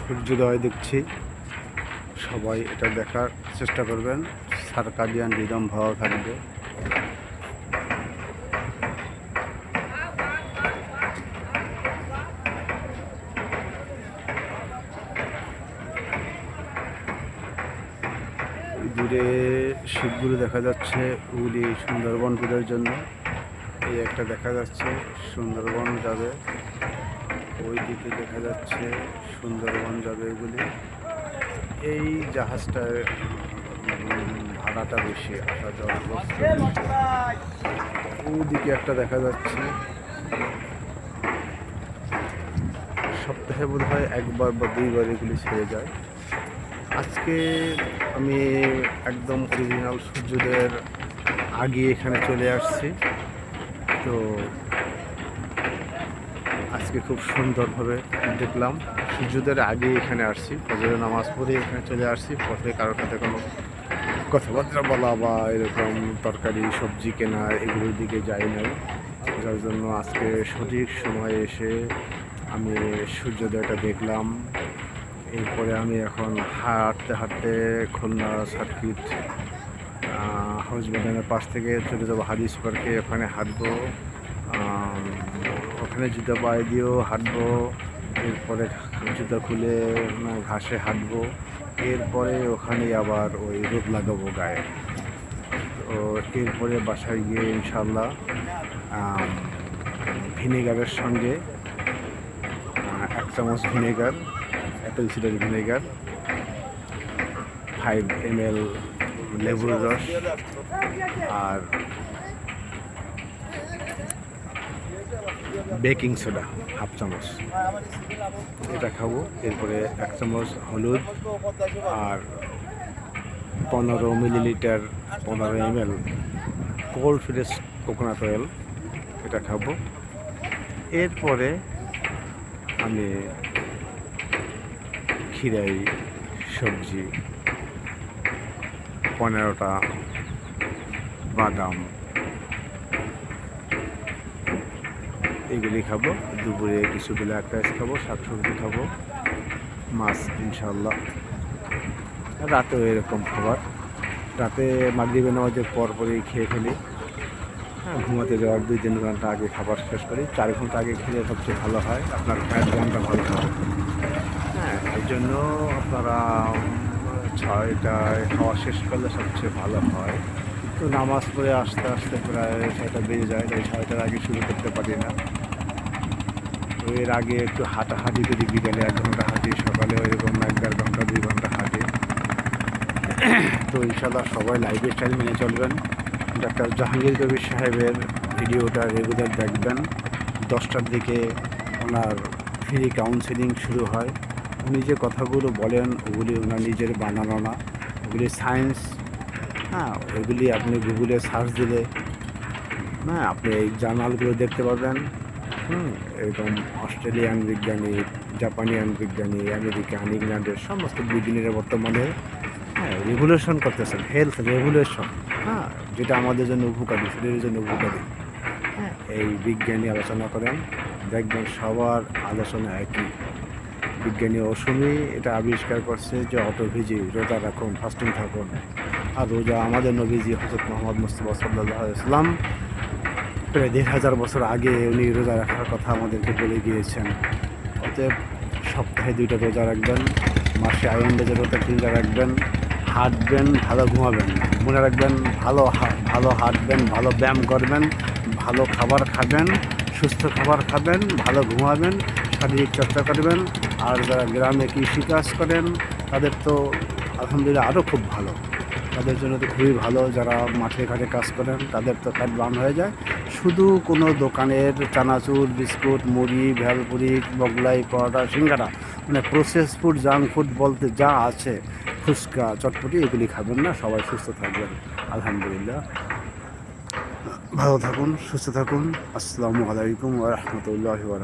সূর্যোদয় দেখছি, সবাই এটা দেখার চেষ্টা করবেন। সার্কাডিয়ান রিদম ভালো থাকবে। দূরে শিবগুলো দেখা যাচ্ছে, ওগুলি সুন্দরবন ট্যুরের জন্য। এই একটা দেখা যাচ্ছে সুন্দরবন যাবে, ওই দিকে দেখা যাচ্ছে সুন্দরবন যাবে এগুলি। এই জাহাজটার ভাড়াটা বেশি, আসা যাওয়ার ওদিকে একটা দেখা যাচ্ছে। সপ্তাহে বোধ হয় একবার বা দুইবার এগুলি ছেড়ে যায়। আজকে আমি একদম অরিজিনাল সূর্যোদয়ের আগে এখানে চলে আসছি। তো আজকে খুব সুন্দরভাবে দেখলাম। সূর্যোদয়ের আগে এখানে আসছি, ফজরের নামাজ পড়ে এখানে চলে আসছি। পথে কারোর সাথে কোনো কথাবার্তা বলা বা এরকম তরকারি সবজি কেনা এগুলোর দিকে যাই নাই, যার জন্য আজকে সঠিক সময়ে এসে আমি সূর্যোদয়টা দেখলাম। এরপরে আমি এখন হাঁটতে হাঁটতে খুলনা সার্কিট হাউস বাগানের পাশ থেকে চলে যাবো হাদিস পার্কে। ওখানে হাঁটবো, ওখানে জুতা পায়ে দিয়েও হাঁটবো। এরপরে জুতা খুলে ঘাসে হাঁটবো। এরপরে ওখানে আবার ওই রোদ লাগাবো গায়ে। তো এরপরে বাসায় গিয়ে ইনশাল্লাহ ভিনেগারের সঙ্গে 1 চামচ vinegar, Apple cider vinegar, 5 ml লেবুর রস আর বেকিং সোডা 1/2 চামচ, এটা খাবো। এরপরে 1 চামচ হলুদ আর 15 millilitre 15 ml cold fresh coconut oil, এটা খাবো। এরপরে আমি খিরাই সবজি, 15টা বাদাম, এগুলি খাবো। দুপুরে কিছু ব্ল্যাক রাইস খাবো, শাকসবজি খাবো, মাছ ইনশাল্লাহ। রাতেও এরকম খাবার, রাতে মাগরিবের নামাজের পরপরই খেয়ে ফেলি। হ্যাঁ, ঘুমাতে যাওয়ার 2-3 ঘন্টা আগে খাবার শেষ করি। 4 ঘন্টা আগে খেলে সবচেয়ে ভালো হয়, আপনার ফ্যাট গানটা ভালো হয়। হ্যাঁ, এই জন্য আপনারা 6টায় খাওয়া শেষ করলে সবচেয়ে ভালো হয়। তো নামাজ পড়ে আস্তে আস্তে প্রায় 6টা বেজে যায়, তাই 6টার আগে শুরু করতে পারি না। তো এর আগে একটু হাঁটাহাঁটি করি, বিকেলে 1 ঘন্টা হাঁটি, সকালে ওইরকম 1-1.5 ঘন্টা 2 ঘন্টা হাঁটি। তো ইনশাল্লাহ সবাই লাইফ স্টাইল মেনে চলবেন। ডাক্তার জাহাঙ্গীর কবির সাহেবের ভিডিওটা রেগুলার দেখবেন। 10টার দিকে ওনার ফ্রি কাউন্সেলিং শুরু হয়। উনি যে কথাগুলো বলেন ওগুলি ওনার নিজের বানানো না, ওগুলি সায়েন্স। হ্যাঁ, ওইগুলি আপনি গুগলে সার্চ দিলে আপনি এই জার্নালগুলো দেখতে পারবেন। এরকম অস্ট্রেলিয়ান বিজ্ঞানী, জাপানিয়ান বিজ্ঞানী, আমেরিকান, ইংল্যান্ডের সমস্ত বিজ্ঞানীরা বর্তমানে রেগুলেশন করতেছেন, হেলথ রেগুলেশন। যেটা আমাদের জন্য উপকারী, শরীরের জন্য উপকারী। এই বিজ্ঞানী আলোচনা করেন, দেখবেন সবার আলোচনা একই। বিজ্ঞানী অসমী এটা আবিষ্কার করছে যে অটোভিজি, রোজা রাখুন, ফাস্টিং থাকুন। আর রোজা আমাদের নবীজি হযরত মুহাম্মদ মুস্তাফা সাল্লাল্লাহু আলাইহি ওয়াসাল্লাম প্রায় 1500 বছর আগে উনি রোজা রাখার কথা আমাদেরকে বলে গিয়েছেন। অতএব সপ্তাহে 2টা রোজা রাখবেন, মাসে আইন্দাজের রোজা 3টা রাখবেন, হাঁটবেন, ভালো ঘুমাবেন। মনে রাখবেন, ভালো হাঁটবেন, ভালো ব্যায়াম করবেন, ভালো খাবার খাবেন, সুস্থ খাবার খাবেন, ভালো ঘুমাবেন, শারীরিক চর্চা করবেন। আর যারা গ্রামে কৃষিকাজ করেন তাদের তো আলহামদুলিল্লাহ আরও খুব ভালো, তাদের জন্য তো খুবই ভালো। যারা মাঠে ঘাটে কাজ করেন তাদের তো ফ্যাট বার্ন হয়ে যায়। শুধু কোনো দোকানের চানাচুর, বিস্কুট, মুড়ি, ভেলপুরি, মোগলাই, পরোটা, সিঙ্গারা, মানে প্রসেস ফুড, জাঙ্ক ফুড বলতে যা আছে, ফুচকা, চটপটি, এগুলি খাবেন না। সবাই সুস্থ থাকবেন, আলহামদুলিল্লাহ। ভালো থাকুন, সুস্থ থাকুন। আসসালামু আলাইকুম ওয়া রাহমাতুল্লাহি ওয়া বারাকাতুহু।